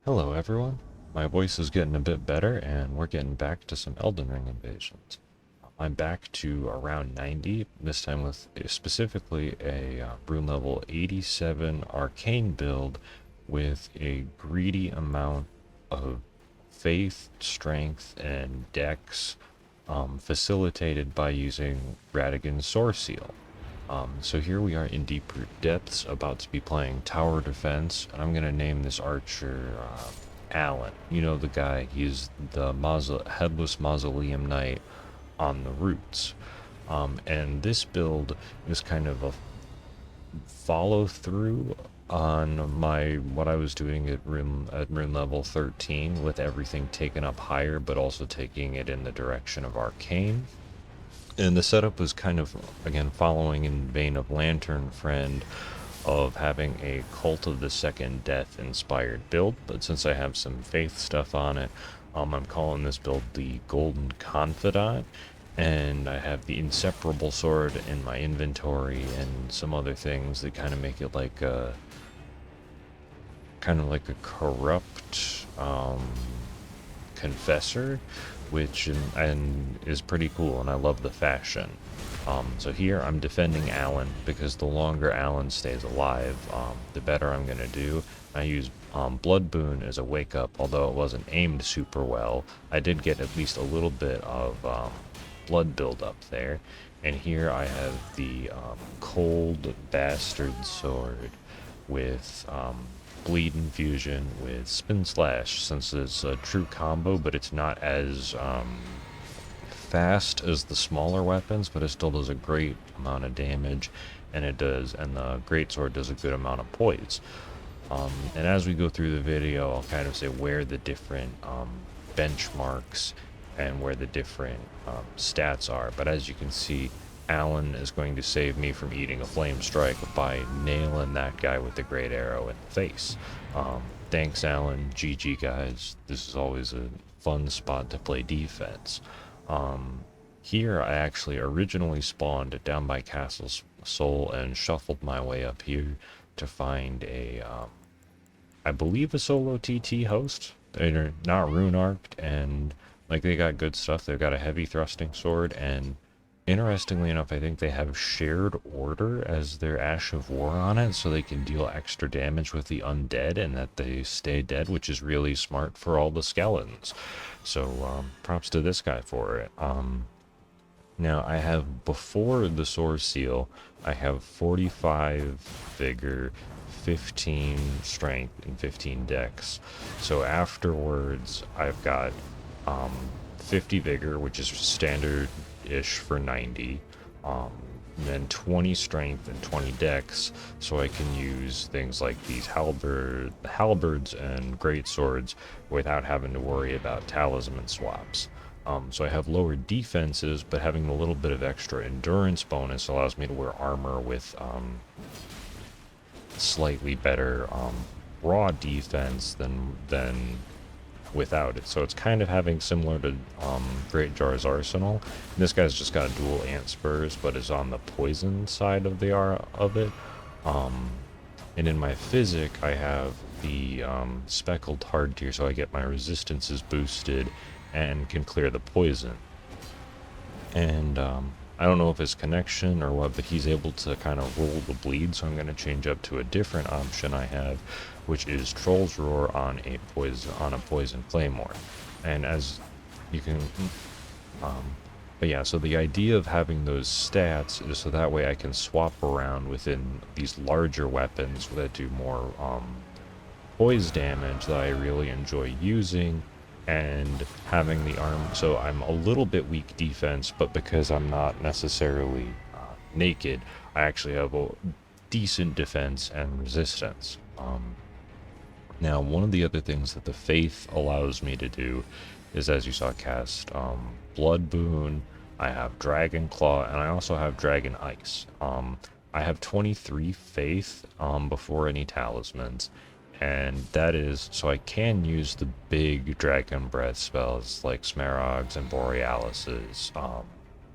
Hello everyone, my voice is getting a bit better and we're getting back to some Elden Ring invasions. I'm back to around 90, this time with specifically a rune level 87 Arcane build with a greedy amount of faith, strength, and dex facilitated by using Radigan's Source Seal. So here we are in deeper depths, about to be playing tower defense, and I'm gonna name this archer Alan. You know the guy. He's the headless mausoleum knight on the roots. And this build is kind of a follow through on what I was doing at rune level 13, with everything taken up higher, but also taking it in the direction of Arcane. And the setup was kind of, again, following in vein of Lantern Friend, of having a Cult of the Second Death inspired build, but since I have some faith stuff on it, I'm calling this build the Golden Confidant, and I have the Inseparable Sword in my inventory and some other things that kind of make it like a corrupt confessor, which and is pretty cool, and I love the fashion. So here I'm defending Alan because the longer Alan stays alive, the better I'm gonna do. I use Blood Boon as a wake up, although it wasn't aimed super well. I did get at least a little bit of blood buildup there. And here I have the Cold Bastard Sword with bleed infusion with spin slash, since it's a true combo, but it's not as fast as the smaller weapons, but it still does a great amount of damage, and the greatsword does a good amount of poise. And as we go through the video, I'll kind of say where the different benchmarks and where the different stats are. But as you can see, Alan is going to save me from eating a flame strike by nailing that guy with the great arrow in the face. Thanks, Alan. GG, guys. This is always a fun spot to play defense. Here I actually originally spawned down by Castle Soul and shuffled my way up here to find I believe a solo TT host. They're not rune arced, and like they got good stuff. They've got a heavy thrusting sword, and interestingly enough, I think they have Shared Order as their Ash of War on it, so they can deal extra damage with the undead and that they stay dead, which is really smart for all the skeletons. So props to this guy for it. Now I have, before the Source Seal, I have 45 Vigor, 15 Strength, and 15 Dex. So afterwards, I've got 50 Vigor, which is standard-ish for 90, and then 20 Strength and 20 Dex, so I can use things like these halberds and great swords without having to worry about talisman swaps. So I have lower defenses, but having a little bit of extra endurance bonus allows me to wear armor with slightly better raw defense than without it. So it's kind of having similar to Great Jar's Arsenal. This guy's just got dual ant spurs, but is on the poison side of it. And in my physic, I have the speckled hardtear, so I get my resistances boosted and can clear the poison. And I don't know if it's connection or what, but he's able to kind of roll the bleed, so I'm going to change up to a different option I have, which is Troll's Roar on a poison claymore. And as you can but yeah, so the idea of having those stats is so that way I can swap around within these larger weapons that do more poise damage that I really enjoy using, and having the arm. So I'm a little bit weak defense, but because I'm not necessarily naked, I actually have a decent defense and resistance. Now, one of the other things that the Faith allows me to do is, as you saw, cast Blood Boon. I have Dragon Claw, and I also have Dragon Ice. I have 23 Faith before any talismans, and that is so I can use the big Dragon Breath spells like Smaragd's and Borealis's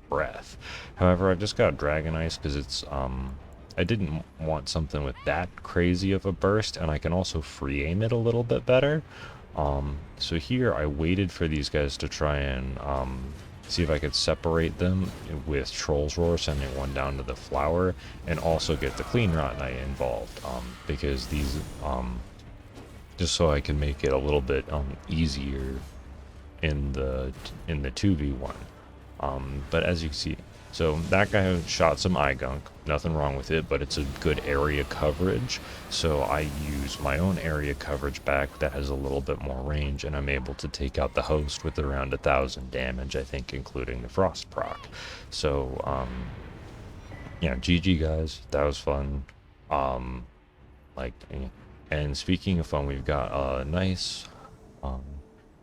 Breath. However, I've just got Dragon Ice because it's I didn't want something with that crazy of a burst, and I can also free aim it a little bit better. So here I waited for these guys to try and see if I could separate them with Troll's Roar, sending one down to the flower, and also get the Clean Rot Knight involved, because these, just so I can make it a little bit easier in the 2v1. But as you can see, so that guy shot some eye gunk, nothing wrong with it, but it's a good area coverage. So I use my own area coverage back that has a little bit more range, and I'm able to take out the host with around 1,000 damage, I think, including the frost proc. So, yeah, GG guys, that was fun. Like, and speaking of fun, we've got a nice,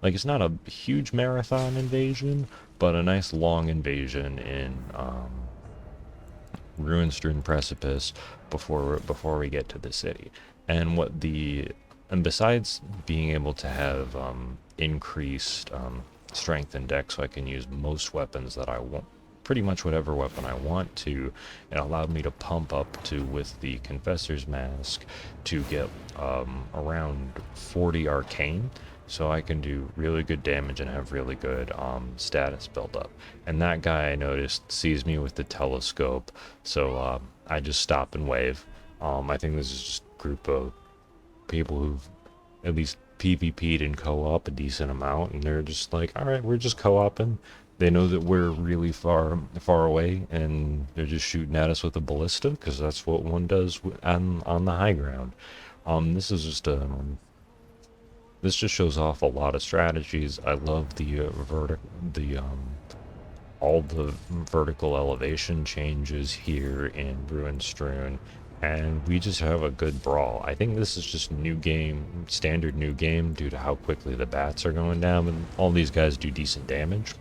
like, it's not a huge marathon invasion, but a nice long invasion in ruin-strewn precipice before we get to the city. And besides being able to have increased strength and dex, so I can use most weapons that I want, pretty much whatever weapon I want to, it allowed me to pump up to, with the Confessor's Mask, to get around 40 Arcane. So I can do really good damage and have really good status build up. And that guy, I noticed, sees me with the telescope, so I just stop and wave. I think this is just a group of people who've at least PvP'd and co-op a decent amount, and they're just like, alright, we're just co-oping. They know that we're really far away, and they're just shooting at us with a ballista, because that's what one does on the high ground. This is just this just shows off a lot of strategies. I love all the vertical elevation changes here in Ruin Strewn, and we just have a good brawl. I think this is just standard new game, due to how quickly the bats are going down, and all these guys do decent damage.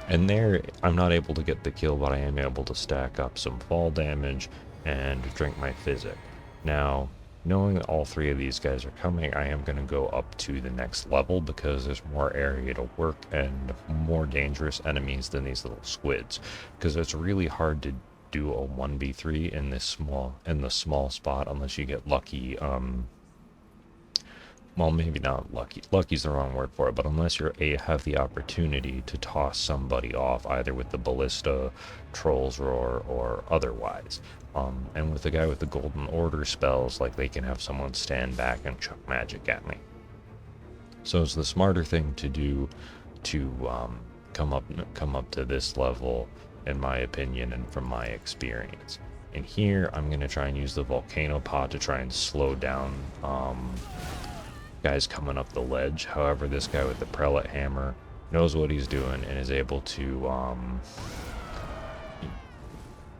And there, I'm not able to get the kill, but I am able to stack up some fall damage and drink my physic. Now, knowing that all three of these guys are coming, I am going to go up to the next level, because there's more area to work and more dangerous enemies than these little squids. Because it's really hard to do a 1v3 in the small spot unless you get lucky. Well, maybe not lucky. Lucky's the wrong word for it, but unless you have the opportunity to toss somebody off, either with the ballista, Troll's Roar, or otherwise. And with the guy with the Golden Order spells, like, they can have someone stand back and chuck magic at me. So it's the smarter thing to do to come up to this level, in my opinion and from my experience. And here, I'm going to try and use the Volcano Pod to try and slow down guys coming up the ledge. However, this guy with the Prelate Hammer knows what he's doing and is able to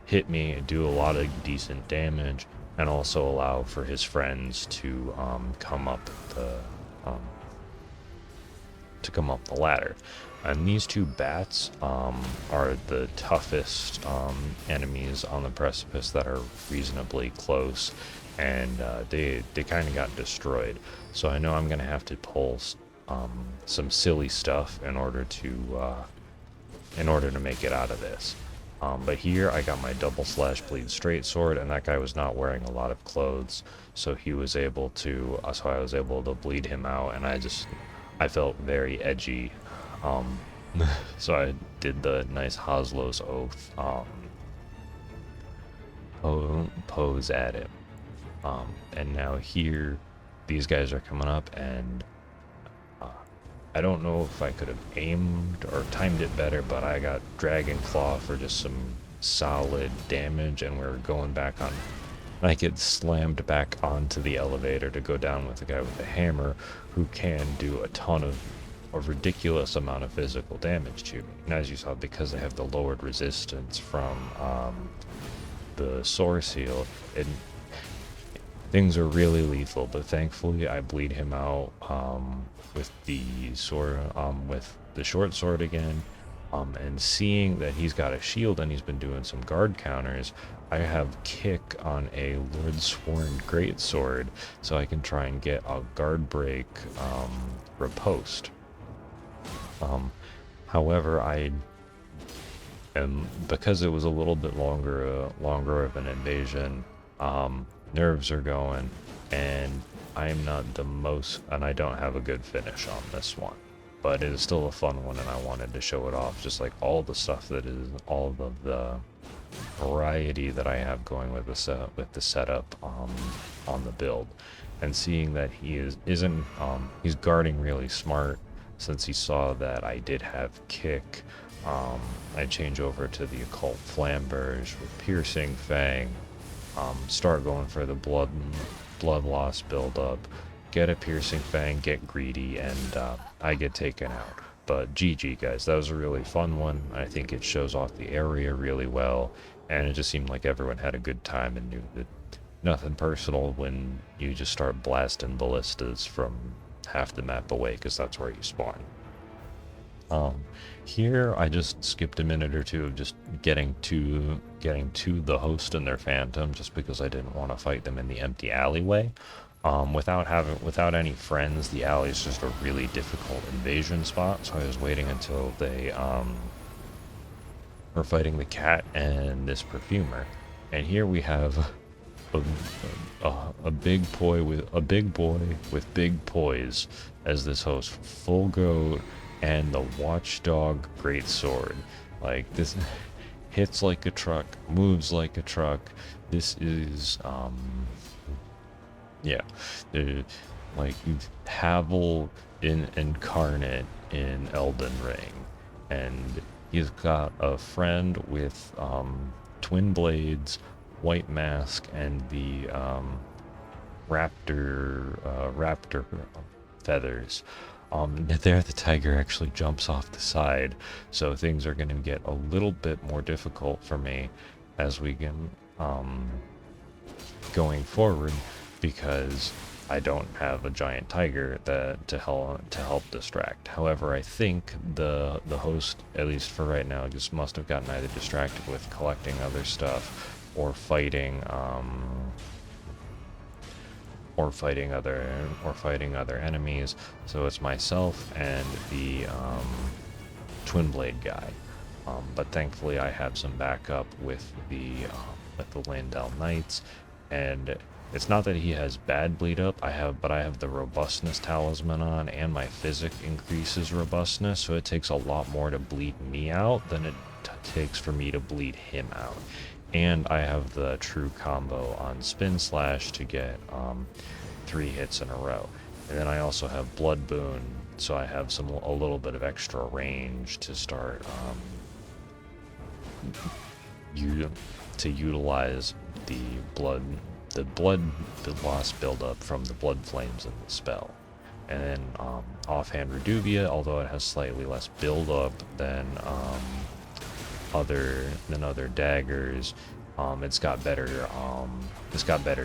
hit me and do a lot of decent damage, and also allow for his friends to come up the ladder. And these two bats are the toughest enemies on the precipice that are reasonably close, and they kind of got destroyed. So I know I'm gonna have to pull some silly stuff in order to make it out of this. But here I got my double slash bleed straight sword, and that guy was not wearing a lot of clothes, so he was able to. So I was able to bleed him out, and I felt very edgy. So I did the nice Haslow's Oath pose at him. And now here, these guys are coming up, and I don't know if I could have aimed or timed it better, but I got Dragon Claw for just some solid damage, and we're going back on. I get slammed back onto the elevator to go down with the guy with the hammer, who can do a ridiculous amount of physical damage to me. And as you saw, because I have the lowered resistance from the Source Heal, things are really lethal. But thankfully, I bleed him out with the sword, with the short sword again. And seeing that he's got a shield and he's been doing some guard counters, I have kick on a Lord Sworn Greatsword, so I can try and get a guard break riposte. However, And because it was a little bit longer of an invasion, nerves are going, and I'm not the most, and I don't have a good finish on this one. But it is still a fun one, and I wanted to show it off, just like all the stuff that is, all of the variety that I have going with the setup on the build, and seeing that he's guarding really smart, since he saw that I did have kick. I change over to the occult flamberge with piercing fang, start going for the blood loss build up, get a piercing fang, get greedy, and I get taken out. But GG guys, that was a really fun one. I think it shows off the area really well, and it just seemed like everyone had a good time and knew that nothing personal when you just start blasting ballistas from half the map away, because that's where you spawn. Here I just skipped a minute or two of just getting to the host and their phantom, just because I didn't want to fight them in the empty alleyway. Without any friends, the alley is just a really difficult invasion spot, so I was waiting until they were fighting the cat and this perfumer. And here we have a big boy with big poise as this host, full goat, and the watchdog greatsword. Like, this hits like a truck, moves like a truck. This is yeah, like Havel incarnate in Elden Ring, and he's got a friend with twin blades, white mask, and the raptor feathers. There the tiger actually jumps off the side, so things are going to get a little bit more difficult for me as we get going forward, because I don't have a giant tiger to help distract. However, I think the host, at least for right now, just must have gotten either distracted with collecting other stuff or fighting other enemies. So it's myself and the twin blade guy. But thankfully I have some backup with the Landell Knights, and it's not that he has bad bleed up. I have the robustness talisman on, and my physic increases robustness, so it takes a lot more to bleed me out than it takes for me to bleed him out. And I have the true combo on Spin Slash to get 3 hits in a row. And then I also have Blood Boon, so I have a little bit of extra range to start utilize the loss buildup from the blood flames in the spell. And then offhand Reduvia, although it has slightly less buildup than other daggers, it's got better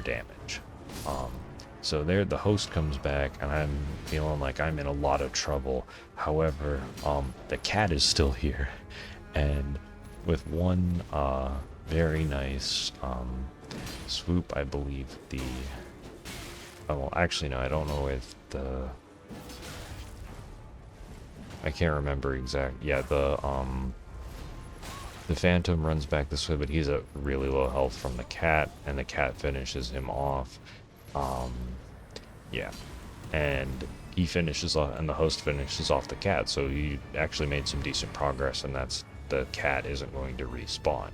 damage. So there the host comes back, and I'm feeling like I'm in a lot of trouble. However, the cat is still here, and with one very nice swoop, I believe actually no, I don't know if I can't remember the phantom runs back this way, but he's at really low health from the cat, and the cat finishes him off. Yeah, and he finishes off, and the host finishes off the cat, so he actually made some decent progress, and the cat isn't going to respawn.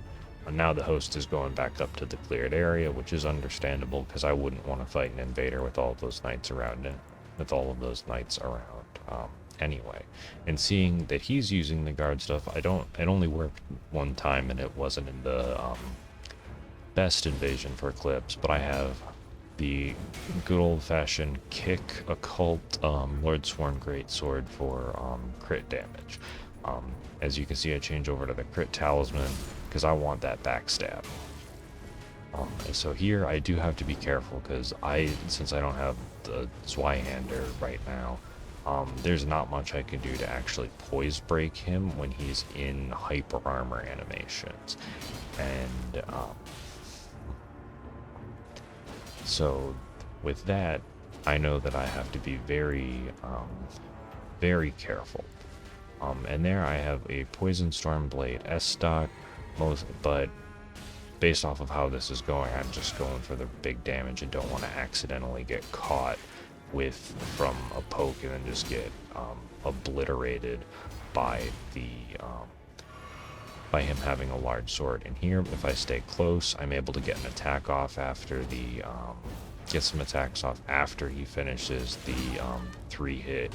And now the host is going back up to the cleared area, which is understandable, because I wouldn't want to fight an invader with all of those knights around anyway. And seeing that he's using the guard stuff, it only worked one time, and it wasn't in the best invasion for Eclipse, but I have the good old-fashioned kick occult Lordsworn Greatsword for crit damage. As you can see, I change over to the crit talisman because I want that backstab. So here I do have to be careful, because since I don't have the Zweihander right now, there's not much I can do to actually poise break him when he's in hyper armor animations. And so with that, I know that I have to be very, very careful. And there I have a Poison Storm Blade S stock, but based off of how this is going, I'm just going for the big damage and don't want to accidentally get caught from a poke and then just get obliterated by by him having a large sword. And here, if I stay close, I'm able to get an attack off after get some attacks off after he finishes the 3-hit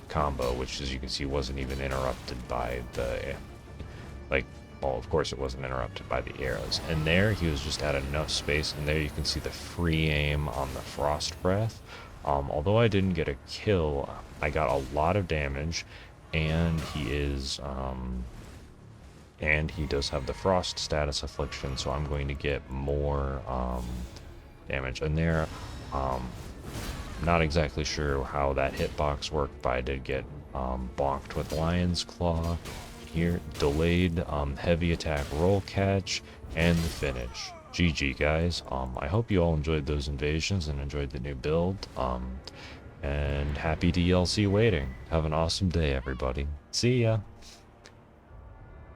combo, which, as you can see, wasn't even interrupted by well, of course it wasn't interrupted by the arrows. And there he was just at enough space, and there you can see the free aim on the Frost Breath. Although I didn't get a kill, I got a lot of damage, and he does have the Frost status affliction, so I'm going to get more damage. And there, not exactly sure how that hitbox worked, but I did get bonked with Lion's Claw. Here, delayed heavy attack roll catch, and the finish. GG, guys. I hope you all enjoyed those invasions and enjoyed the new build. And happy DLC waiting. Have an awesome day, everybody. See ya.